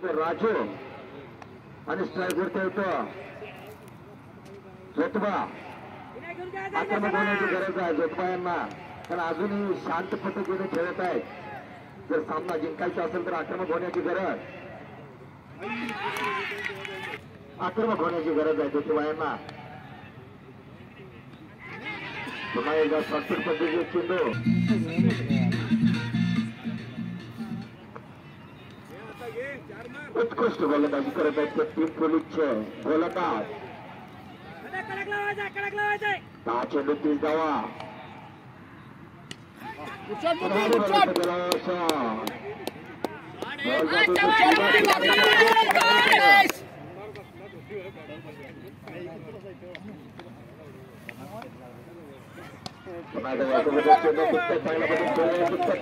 येतो राजू आणि स्ट्राईक वरती येतो ज्योतिबा. आक्रमक होण्याची गरज आहे ज्योतिबा यांना, कारण अजूनही शांत पद्धतीने खेळत आहेत. जर सामना जिंकायचा असेल तर आक्रमक होण्याची गरज, आक्रमक होण्याची गरज आहे ज्योतिबा यांना. पुन्हा एकदा सत्तर पद्धतीचे चेंडू उत्कृष्ट गोलंदाजी करत आहेत ते टीम पोलीसचे गोलंदाज. 10 चेंडू 30 धावा.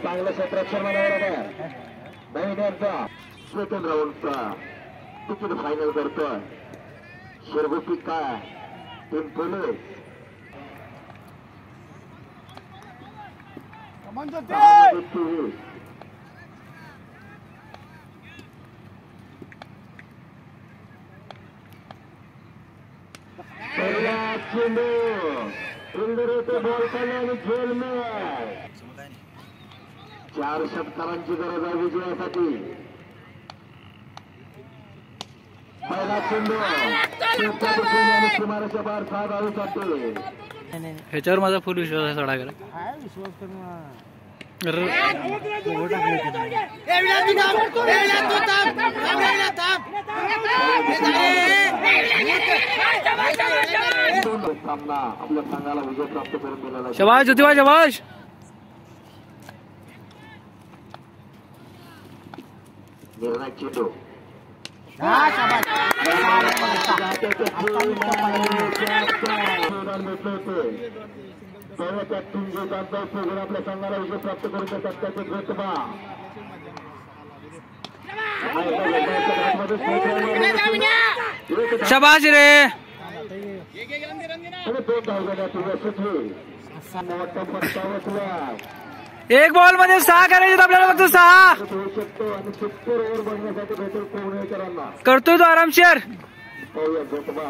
चांगलं क्षेत्ररक्षण नवीन यांचा सेकंड राऊंडचा तिकीट फायनल करतोय शिरगुप्पी काय टीम पोलीस. पहिला चेंडू इंदुरीचे बोलताना आणि खेळ में 4 षटकारांची गरज आहे विजयासाठी. पहिला चेंडू सुमाराच्या बाहेर 6 धावेसाठी. ह्याच्यावर माझा फुल विश्वास आहे. सोडा करा सामना आपल्या संघाला विजय प्राप्त करून दिलेला. शबाश ज्योतिबा शबाश. निर्णायक चेंडू आपल्या संघाला विजय प्राप्त करू शकतात त्याचे ज्योतिबा. शबाश रे. 2 धाव सुटली. एक बॉल मध्ये 6 करायचे आपल्याला, फक्त 6 होऊ शकतो आणि 70 ओव्हर बनण्यासाठी भेटेल कोवळेकरांना. करतोय तो आरामशीर. ज्योतिबा